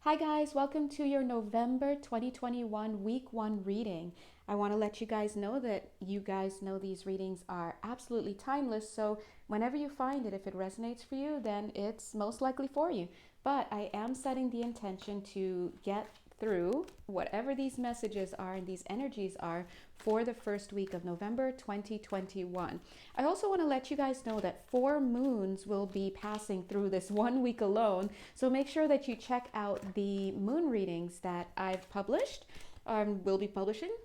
Hi guys, welcome to your November 2021 week 1 reading. I want to let you guys know that you guys know these readings are absolutely timeless, so whenever you find it, if it resonates for you, then it's most likely for you. But I am setting the intention to get through whatever these messages are and these energies are for the first week of November 2021. I also want to let you guys know that 4 moons will be passing through this 1 week alone, so make sure that you check out the moon readings that I've published, will be publishing.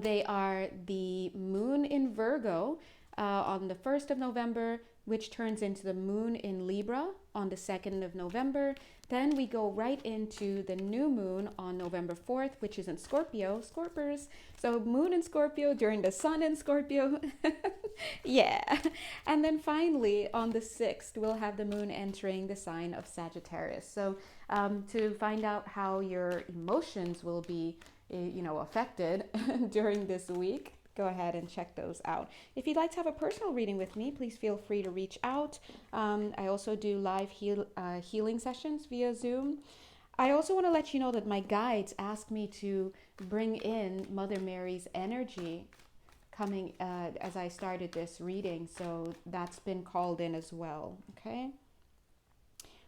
They are the moon in Virgo on the 1st of November, which turns into the moon in Libra on the 2nd of November. Then we go right into the new moon on November 4th, which is in Scorpio, Scorpers. So moon in Scorpio during the sun in Scorpio. Yeah. And then finally on the 6th, we'll have the moon entering the sign of Sagittarius. So to find out how your emotions will be affected during this week, go ahead and check those out. If you'd like to have a personal reading with me, please feel free to reach out. I also do live healing sessions via Zoom. I also want to let you know that my guides asked me to bring in Mother Mary's energy coming as I started this reading, so that's been called in as well. Okay.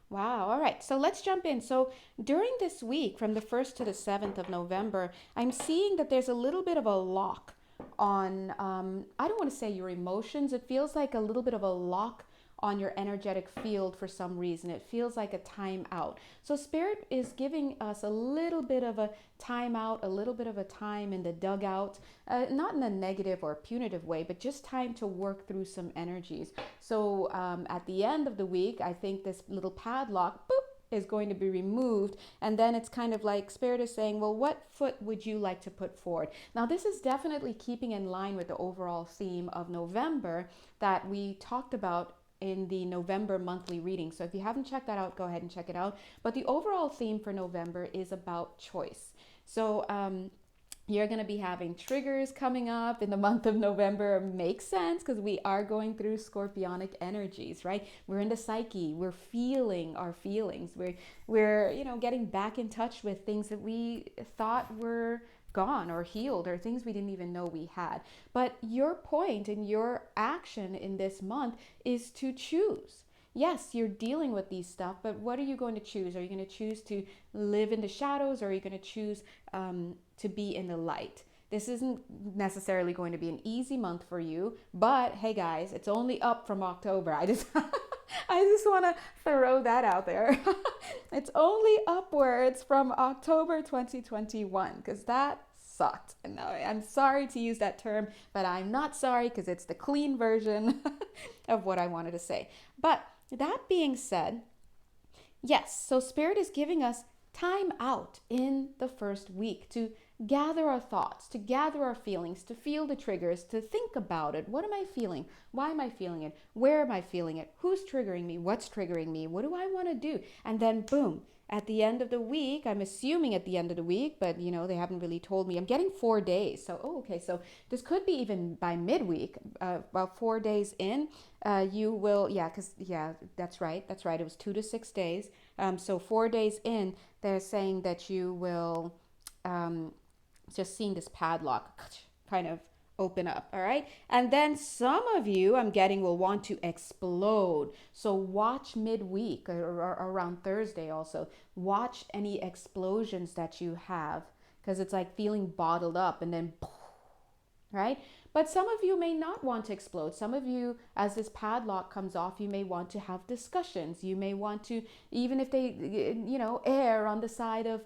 Wow. All right. So let's jump in. So during this week, from the 1st to the 7th of November, I'm seeing that there's a little bit of a lock on, I don't want to say your emotions. It feels like a little bit of a lock on your energetic field for some reason. It feels like a timeout. So Spirit is giving us a little bit of a timeout, a little bit of a time in the dugout, not in a negative or punitive way, but just time to work through some energies. So at the end of the week, I think this little padlock, boop, is going to be removed, and then it's kind of like Spirit is saying, well, what foot would you like to put forward? Now this is definitely keeping in line with the overall theme of November that we talked about in the November monthly reading. So if you haven't checked that out, go ahead and check it out. But the overall theme for November is about choice. So you're going to be having triggers coming up in the month of November. Makes sense because we are going through scorpionic energies, right? We're in the psyche. We're feeling our feelings. We're getting back in touch with things that we thought were gone or healed, or things we didn't even know we had. But your point and your action in this month is to choose. Yes, you're dealing with these stuff, but what are you going to choose? Are you going to choose to live in the shadows, or are you going to choose to be in the light? This isn't necessarily going to be an easy month for you, but hey guys, it's only up from October. I just want to throw that out there. It's only upwards from October 2021, because that sucked. And I'm sorry to use that term, but I'm not sorry because it's the clean version of what I wanted to say. But that being said, yes, so Spirit is giving us time out in the first week to gather our thoughts, to gather our feelings, to feel the triggers, to think about it. What am I feeling? Why am I feeling it? Where am I feeling it? Who's triggering me? What's triggering me? What do I want to do? And then boom, at the end of the week, I'm assuming at the end of the week, but they haven't really told me. I'm getting 4 days. So, okay. So this could be even by midweek, about 4 days in, you will, that's right. It was 2 to 6 days. So 4 days in, they're saying that you will, just seeing this padlock kind of open up. All right. And then some of you, I'm getting, will want to explode. So watch midweek or around Thursday also. Watch any explosions that you have, because it's like feeling bottled up and then, right? But some of you may not want to explode. Some of you, as this padlock comes off, you may want to have discussions. You may want to, even if they, err on the side of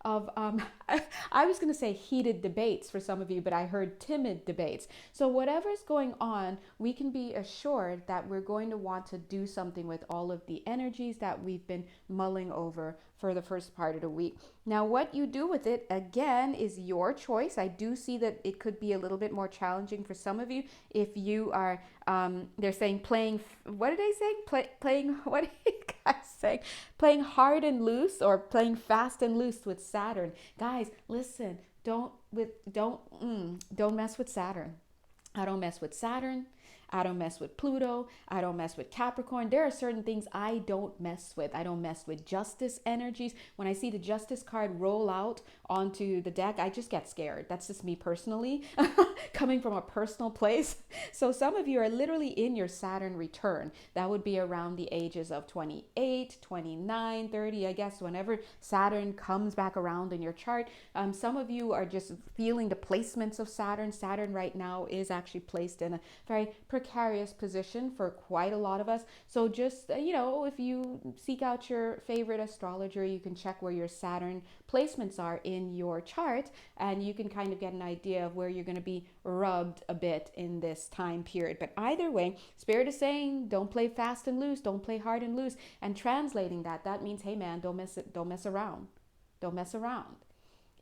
I was going to say heated debates for some of you, but I heard timid debates. So whatever's going on, we can be assured that we're going to want to do something with all of the energies that we've been mulling over for the first part of the week. Now, what you do with it, again, is your choice. I do see that it could be a little bit more challenging for some of you if you are, they're saying playing, what are they saying? Playing, what are you guys saying? Playing hard and loose, or playing fast and loose with Saturn. Guys, listen, don't mess with Saturn. I don't mess with Saturn. I don't mess with Pluto. I don't mess with Capricorn. There are certain things I don't mess with. I don't mess with justice energies. When I see the justice card roll out onto the deck, I just get scared. That's just me personally, coming from a personal place. So some of you are literally in your Saturn return. That would be around the ages of 28, 29, 30, I guess, whenever Saturn comes back around in your chart. Some of you are just feeling the placements of Saturn. Saturn right now is actually placed in a very precarious position for quite a lot of us. So just, if you seek out your favorite astrologer, you can check where your Saturn placements are in your chart, and you can kind of get an idea of where you're going to be rubbed a bit in this time period. But either way, Spirit is saying don't play fast and loose, don't play hard and loose. And translating that means, hey man, don't mess around. Don't mess around.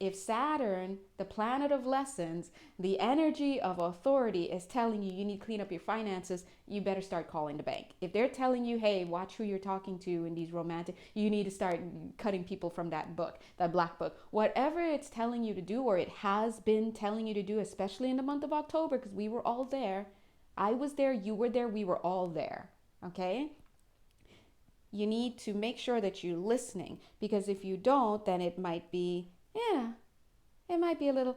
If Saturn, the planet of lessons, the energy of authority, is telling you need to clean up your finances, you better start calling the bank. If they're telling you, hey, watch who you're talking to in these romantic, you need to start cutting people from that book, that black book. Whatever it's telling you to do, or it has been telling you to do, especially in the month of October, because we were all there. I was there, you were there, we were all there. Okay? You need to make sure that you're listening, because if you don't, then it might be a little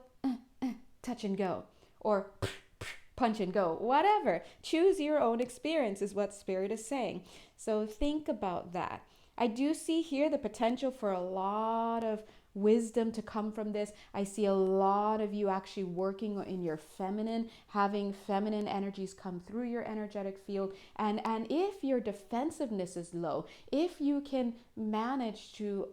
touch and go, or punch and go, whatever. Choose your own experience is what Spirit is saying. So think about that. I do see here the potential for a lot of wisdom to come from this. I see a lot of you actually working in your feminine, having feminine energies come through your energetic field. And if your defensiveness is low, if you can manage to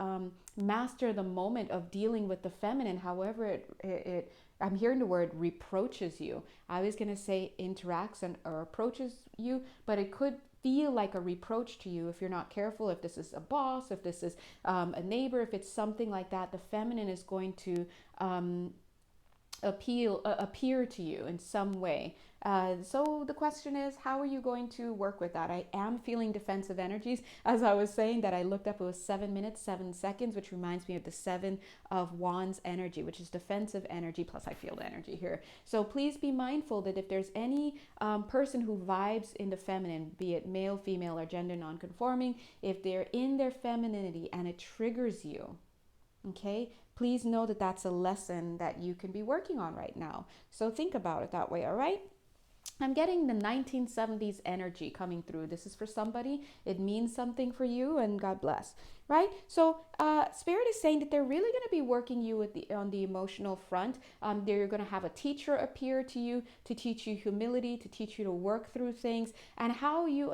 master the moment of dealing with the feminine, however it I'm hearing the word reproaches you. I was going to say interacts or approaches you, but it could feel like a reproach to you if you're not careful. If this is a boss, if this is a neighbor, if it's something like that, the feminine is going to appear to you in some way. So the question is, how are you going to work with that? I am feeling defensive energies. As I was saying that I looked up, it was 7 minutes, 7 seconds, which reminds me of the 7 of Wands energy, which is defensive energy, plus I feel the energy here. So please be mindful that if there's any person who vibes in the feminine, be it male, female, or gender non-conforming, if they're in their femininity and it triggers you, okay, please know that that's a lesson that you can be working on right now. So think about it that way, all right? I'm getting the 1970s energy coming through. This is for somebody. It means something for you, and God bless, right? So Spirit is saying that they're really going to be working you with on the emotional front. They're going to have a teacher appear to you to teach you humility, to teach you to work through things, and how you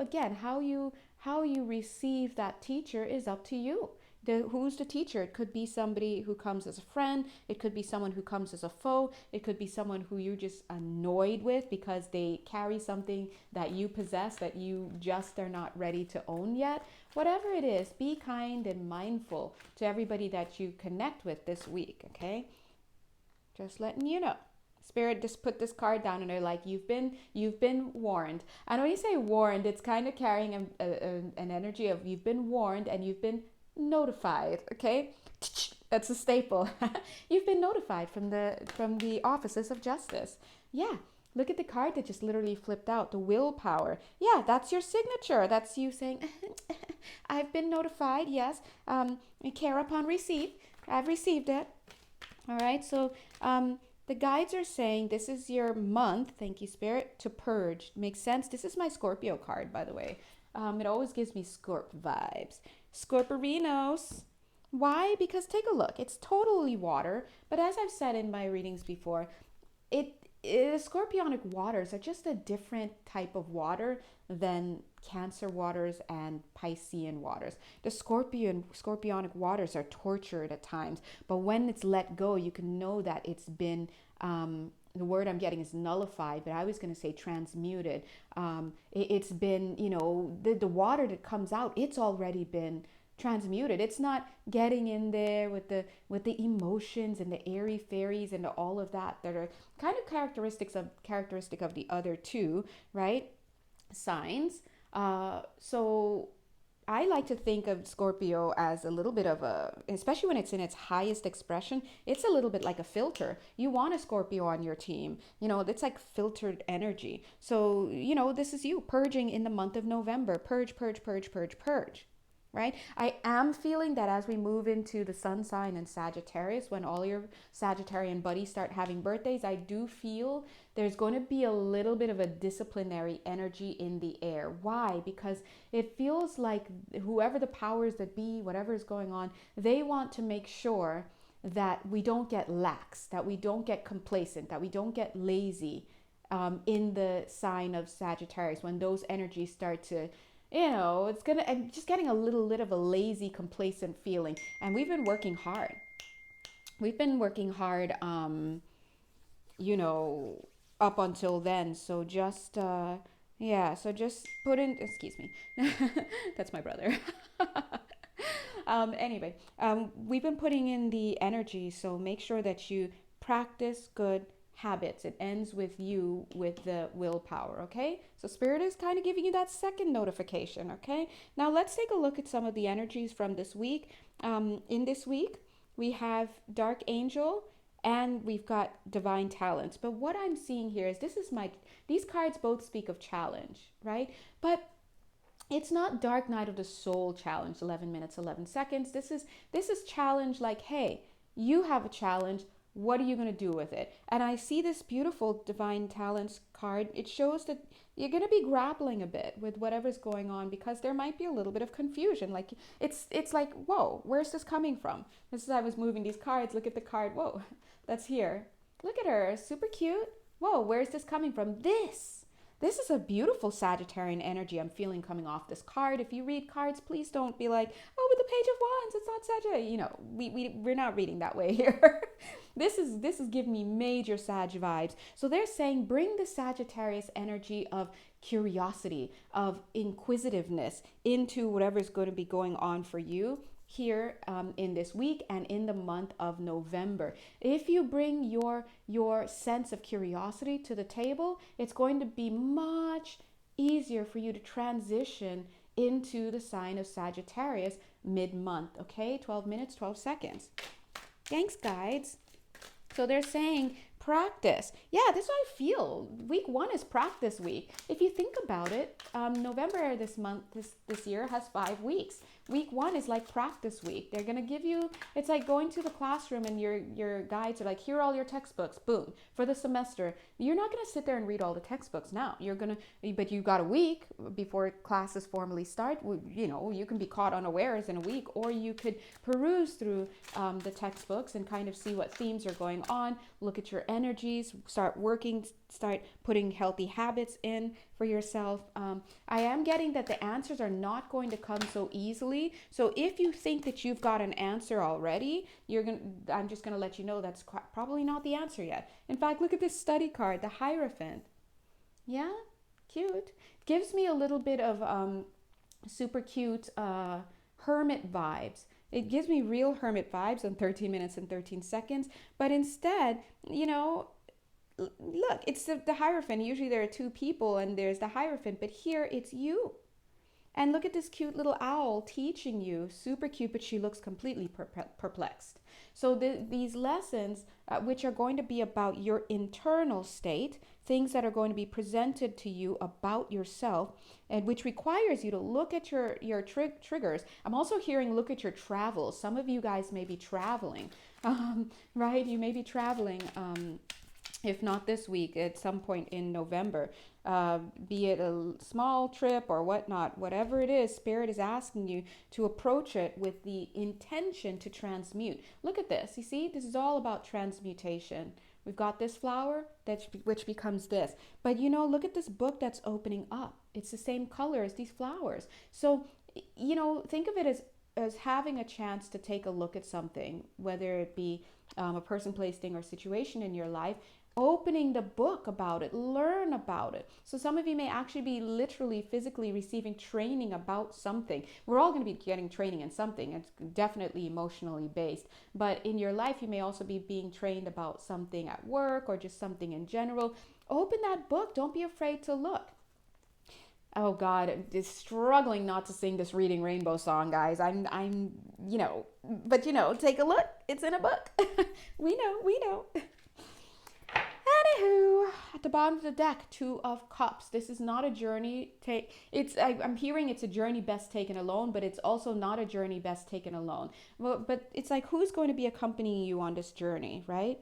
receive that teacher is up to you. Who's the teacher? It could be somebody who comes as a friend. It could be someone who comes as a foe. It could be someone who you're just annoyed with because they carry something that you possess that you just are not ready to own yet. Whatever it is, be kind and mindful to everybody that you connect with this week, okay? Just letting you know. Spirit just put this card down and they're like, you've been warned. And when you say warned, it's kind of carrying an energy of you've been warned and you've been notified, okay? That's a staple. You've been notified from the offices of justice. Yeah, look at the card that just literally flipped out, the willpower. Yeah, that's your signature. That's you saying, I've been notified, yes. Care upon receipt. I've received it. All right, so the guides are saying this is your month, thank you, Spirit, to purge. Makes sense? This is my Scorpio card, by the way. It always gives me Scorp vibes. Scorperinos. Why? Because take a look. It's totally water, but as I've said in my readings before, scorpionic waters are just a different type of water than Cancer waters and Piscean waters. The scorpionic waters are tortured at times, but when it's let go, you can know that it's been the word I'm getting is nullified, but I was going to say transmuted. It's been, the water that comes out, it's already been transmuted. It's not getting in there with the emotions and the airy fairies and all of that are kind of characteristic of the other two, right? Signs. So I like to think of Scorpio as a little bit of a, especially when it's in its highest expression, it's a little bit like a filter. You want a Scorpio on your team. It's like filtered energy. So, this is you purging in the month of November. Purge, purge, purge, purge, purge. Right? I am feeling that as we move into the sun sign in Sagittarius, when all your Sagittarian buddies start having birthdays, I do feel there's going to be a little bit of a disciplinary energy in the air. Why? Because it feels like whoever the powers that be, whatever is going on, they want to make sure that we don't get lax, that we don't get complacent, that we don't get lazy in the sign of Sagittarius when those energies start to I'm just getting a little bit of a lazy, complacent feeling. And we've been working hard. We've been working hard, up until then. So just, so just put in, excuse me, that's my brother. Anyway, we've been putting in the energy. So make sure that you practice good habits. It ends with you with the willpower, okay? So Spirit is kind of giving you that second notification, okay? Now let's take a look at some of the energies from this week. In this week, we have Dark Angel and we've got Divine Talents. But what I'm seeing here is these cards both speak of challenge, right? But it's not Dark Night of the Soul challenge, 11 minutes, 11 seconds. This is challenge like, hey, you have a challenge. What are you going to do with it? And I see this beautiful Divine Talents card. It shows that you're going to be grappling a bit with whatever's going on because there might be a little bit of confusion. Like it's like, whoa, where's this coming from? This is, I was moving these cards. Look at the card. Whoa, that's here. Look at her. Super cute. Whoa, where's this coming from? This is a beautiful Sagittarian energy I'm feeling coming off this card. If you read cards, please don't be like, oh, with the Page of Wands, it's not Sagittarius. We're not reading that way here. This is giving me major Sag vibes. So they're saying bring the Sagittarius energy of curiosity, of inquisitiveness into whatever's going to be going on for you here in this week and in the month of November. If you bring your sense of curiosity to the table, it's going to be much easier for you to transition into the sign of Sagittarius mid-month, okay? 12 minutes, 12 seconds. Thanks, guides. So they're saying practice. Yeah, this is what I feel. Week 1 is practice week. If you think about it, November this year has 5 weeks. Week 1 is like practice week. They're gonna give you, it's like going to the classroom and your guides are like, here are all your textbooks, boom, for the semester. You're not gonna sit there and read all the textbooks now. But you got a week before classes formally start. You can be caught unawares in a week, or you could peruse through the textbooks and kind of see what themes are going on, look at your energies, start putting healthy habits in for yourself. I am getting that the answers are not going to come so easily. So if you think that you've got an answer already, I'm just going to let you know that's probably not the answer yet. In fact, look at this study card, the Hierophant. Yeah, cute. Gives me a little bit of super cute hermit vibes. It gives me real hermit vibes on 13 minutes and 13 seconds. But instead, look, it's the Hierophant. Usually there are 2 people and there's the Hierophant, but here it's you. And look at this cute little owl teaching you. Super cute, but she looks completely perplexed. So these lessons, which are going to be about your internal state, things that are going to be presented to you about yourself, and which requires you to look at your triggers. I'm also hearing look at your travels. Some of you guys may be traveling, right? You may be traveling. If not this week, at some point in November, be it a small trip or whatnot, whatever it is, Spirit is asking you to approach it with the intention to transmute. Look at this. You see, this is all about transmutation. We've got this flower which becomes this. But look at this book that's opening up. It's the same color as these flowers. So, think of it as having a chance to take a look at something, whether it be a person, place, thing, or situation in your life, opening the book about it, learn about it. So some of you may actually be literally physically receiving training about something. We're all going to be getting training in something. It's definitely emotionally based. But in your life, you may also be being trained about something at work or just something in general. Open that book. Don't be afraid to look. Oh God, I'm just struggling not to sing this Reading Rainbow song, guys. But take a look. It's in a book. We know. Anywho, at the bottom of the deck, Two of Cups. This is not a journey. I'm hearing it's a journey best taken alone, but it's also not a journey best taken alone. Well, but it's like, who's going to be accompanying you on this journey, right?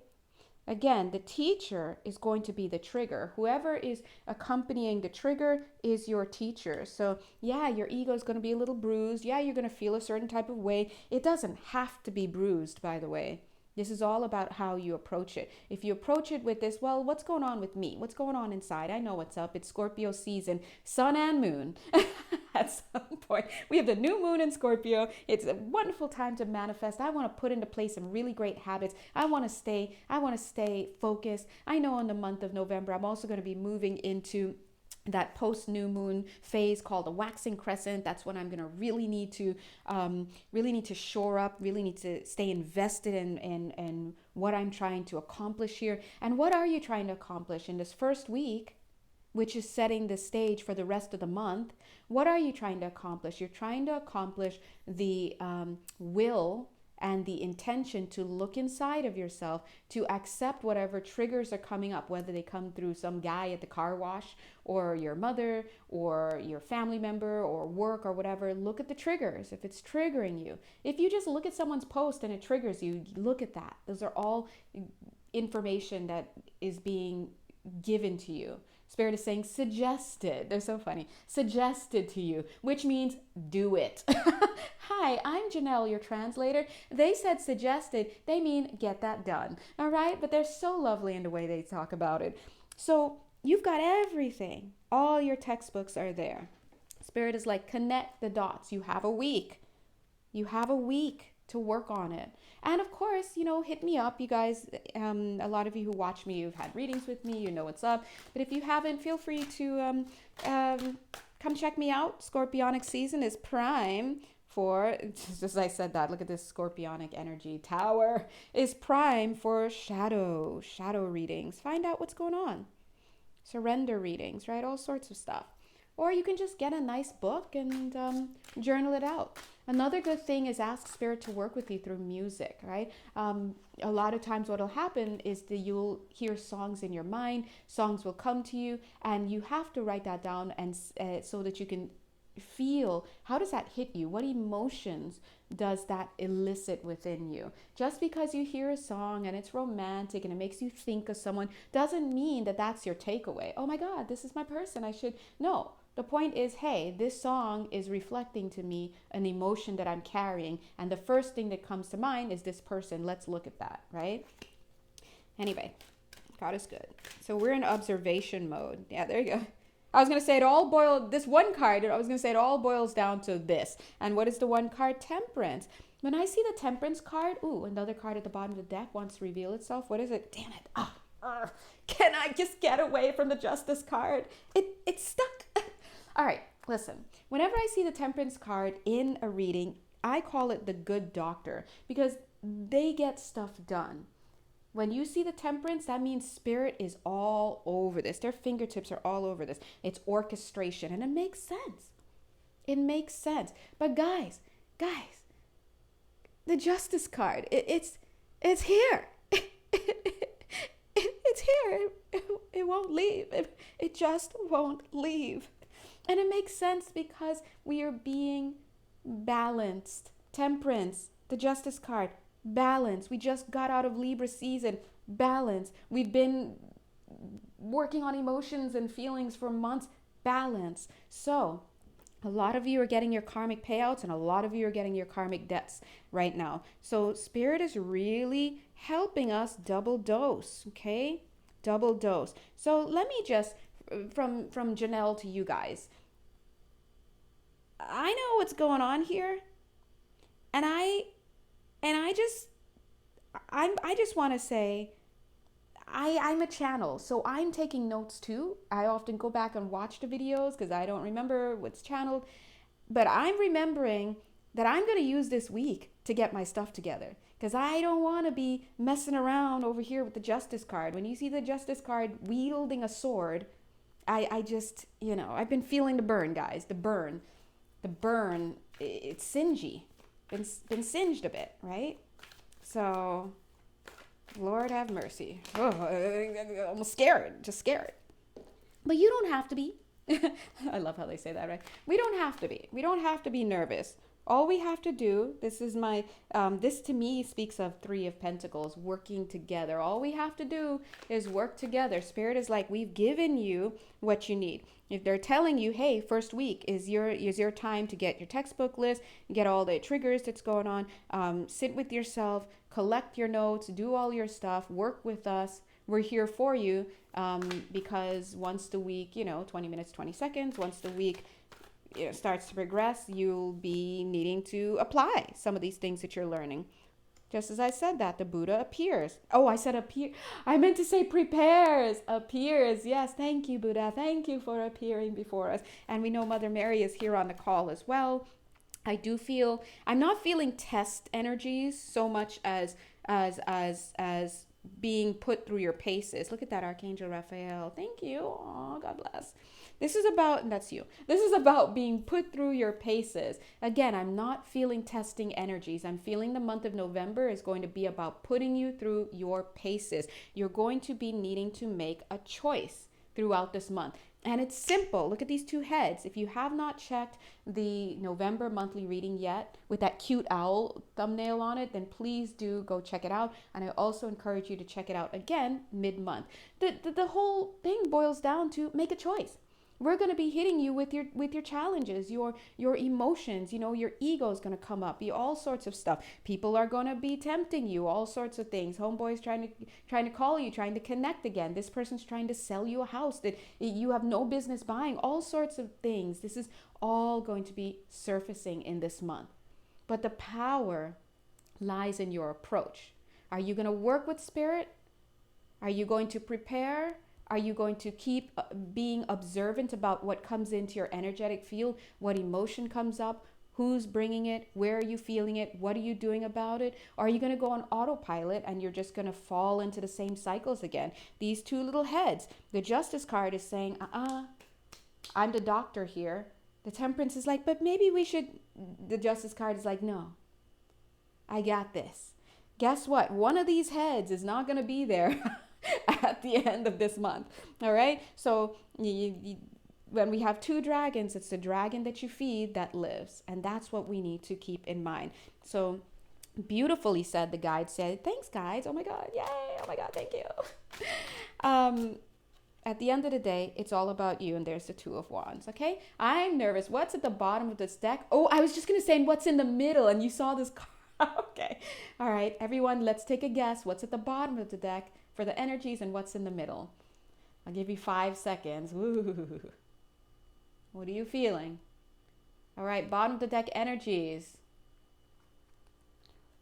Again, the teacher is going to be the trigger. Whoever is accompanying the trigger is your teacher. So, yeah, your ego is going to be a little bruised. Yeah, you're going to feel a certain type of way. It doesn't have to be bruised, by the way. This is all about how you approach it. If you approach it with this, well, what's going on with me? What's going on inside? I know what's up. It's Scorpio season, sun and moon. At some point, we have the new moon in Scorpio. It's a wonderful time to manifest. I want to put into place some really great habits. I want to stay focused. I know in the month of November, I'm also going to be moving into that post new moon phase called the waxing crescent. That's when I'm going to really need to shore up, really need to stay invested in what I'm trying to accomplish here. And what are you trying to accomplish in this first week, which is setting the stage for the rest of the month? What are you trying to accomplish? You're trying to accomplish the will and the intention to look inside of yourself, to accept whatever triggers are coming up, whether they come through some guy at the car wash or your mother or your family member or work or whatever. Look at the triggers. If it's triggering you, if you just look at someone's post and it triggers you, look at that. Those are all information that is being given to you. Spirit is saying suggested. They're so funny. Suggested to you, which means do it. Hi, I'm Janelle, your translator. They said suggested. They mean get that done. All right? But they're so lovely in the way they talk about it. So you've got everything. All your textbooks are there. Spirit is like, connect the dots. You have a week. You have a week to work on it. And of course, hit me up. You guys, a lot of you who watch me, you've had readings with me, you know what's up. But if you haven't, feel free to come check me out. Scorpionic season is prime for, just as I said that, look at this Scorpionic energy. Tower is prime for shadow readings. Find out what's going on. Surrender readings, right? All sorts of stuff. Or you can just get a nice book and journal it out. Another good thing is ask Spirit to work with you through music, right? A lot of times what will happen is that you'll hear songs in your mind, songs will come to you, and you have to write that down and so that you can feel, how does that hit you? What emotions does that elicit within you? Just because you hear a song and it's romantic and it makes you think of someone doesn't mean that that's your takeaway. Oh my God, this is my person. No. The point is, hey, this song is reflecting to me an emotion that I'm carrying. And the first thing that comes to mind is this person. Let's look at that, right? Anyway, God is good. So we're in observation mode. Yeah, there you go. I was going to say it all boils down to this. And what is the one card? Temperance. When I see the Temperance card, another card at the bottom of the deck wants to reveal itself. What is it? Damn it. Can I just get away from the Justice card? It's stuck. All right, listen. Whenever I see the Temperance card in a reading, I call it the good doctor because they get stuff done. When you see the Temperance, that means Spirit is all over this. Their fingertips are all over this. It's orchestration, and it makes sense. It makes sense. But guys, the Justice card, it's here. It's here. It won't leave. It just won't leave. And it makes sense because we are being balanced. Temperance, the Justice card, balance. We just got out of Libra season. Balance. We've been working on emotions and feelings for months. Balance. So a lot of you are getting your karmic payouts and a lot of you are getting your karmic debts right now. So Spirit is really helping us double dose, okay? Double dose. So let me just, from Janelle to you guys, I know what's going on here. And I just want to say, I'm a channel, so I'm taking notes too. I often go back and watch the videos because I don't remember what's channeled. But I'm remembering that I'm going to use this week to get my stuff together because I don't want to be messing around over here with the Justice card. When you see the Justice card wielding a sword, I just, I've been feeling the burn, guys. The burn, it's singy. Been singed a bit, right? So, Lord have mercy. Oh, I'm scared, just scared. But you don't have to be. I love how they say that, right? We don't have to be. We don't have to be nervous. All we have to do, this to me speaks of Three of Pentacles, working together. All we have to do is work together. Spirit is like, we've given you what you need. If they're telling you, hey, first week is your time to get your textbook list, get all the triggers that's going on, sit with yourself, collect your notes, do all your stuff, work with us. We're here for you, because once the week, 20 minutes, 20 seconds, once the week starts to progress, you'll be needing to apply some of these things that you're learning. Just as I said that, the Buddha appears. Oh, I said appear. I meant to say prepares. Appears. Yes, thank you, Buddha. Thank you for appearing before us. And we know Mother Mary is here on the call as well. I'm not feeling test energies so much as being put through your paces. Look at that, Archangel Raphael. Thank you. Oh, God bless. This is about being put through your paces. Again, I'm not feeling testing energies. I'm feeling the month of November is going to be about putting you through your paces. You're going to be needing to make a choice throughout this month. And it's simple. Look at these two heads. If you have not checked the November monthly reading yet with that cute owl thumbnail on it, then please do go check it out. And I also encourage you to check it out again mid-month. The whole thing boils down to make a choice. We're going to be hitting you with your challenges, your emotions, your ego is going to come up, all sorts of stuff. People are going to be tempting you, all sorts of things. Homeboy's trying to call you, trying to connect again. This person's trying to sell you a house that you have no business buying, all sorts of things. This is all going to be surfacing in this month. But the power lies in your approach. Are you going to work with spirit? Are you going to prepare? Are you going to keep being observant about what comes into your energetic field, what emotion comes up, who's bringing it, where are you feeling it, what are you doing about it? Or are you going to go on autopilot and you're just going to fall into the same cycles again? These two little heads, the Justice card is saying, I'm the doctor here. The Temperance is like, but maybe we should, the Justice card is like, no, I got this. Guess what? One of these heads is not going to be there at the end of this month. All right. So when we have two dragons, it's the dragon that you feed that lives. And that's what we need to keep in mind. So beautifully said, the guide said, thanks guys. Oh my God. Yay. Oh my God. Thank you. At the end of the day, it's all about you. And there's the Two of Wands. Okay. I'm nervous. What's at the bottom of this deck? Oh, I was just going to say what's in the middle. And you saw this card. Okay. All right. Everyone, let's take a guess. What's at the bottom of the deck for the energies and what's in the middle? I'll give you 5 seconds. Ooh. What are you feeling? All right, bottom of the deck energies.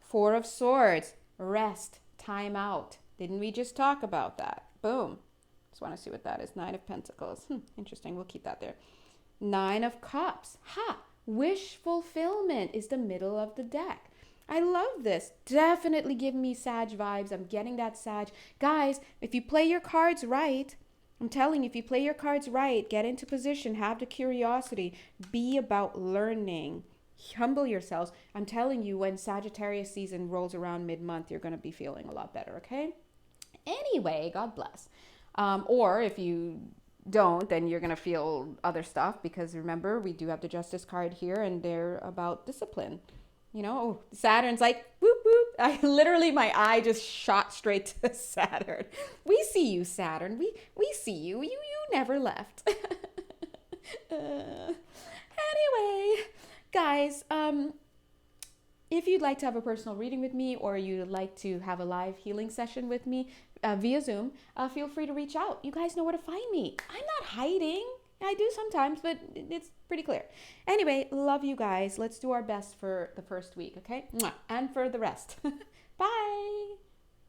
Four of Swords, rest, time out. Didn't we just talk about that? Boom. Just want to see what that is. Nine of Pentacles. Interesting. We'll keep that there. Nine of Cups. Ha! Wish fulfillment is the middle of the deck. I love this. Definitely give me Sag vibes. I'm getting that Sag. Guys, if you play your cards right, I'm telling you, if you play your cards right, get into position, have the curiosity, be about learning, humble yourselves. I'm telling you, when Sagittarius season rolls around mid-month, you're going to be feeling a lot better, okay? Anyway, God bless. Or if you don't, then you're going to feel other stuff, because remember, we do have the Justice card here, and they're about discipline. Saturn's like, whoop, whoop. My eye just shot straight to Saturn. We see you, Saturn. We see you. You never left. Anyway, guys, if you'd like to have a personal reading with me, or you'd like to have a live healing session with me via Zoom, feel free to reach out. You guys know where to find me. I'm not hiding. I do sometimes, but it's pretty clear. Anyway, love you guys. Let's do our best for the first week, okay? And for the rest. Bye.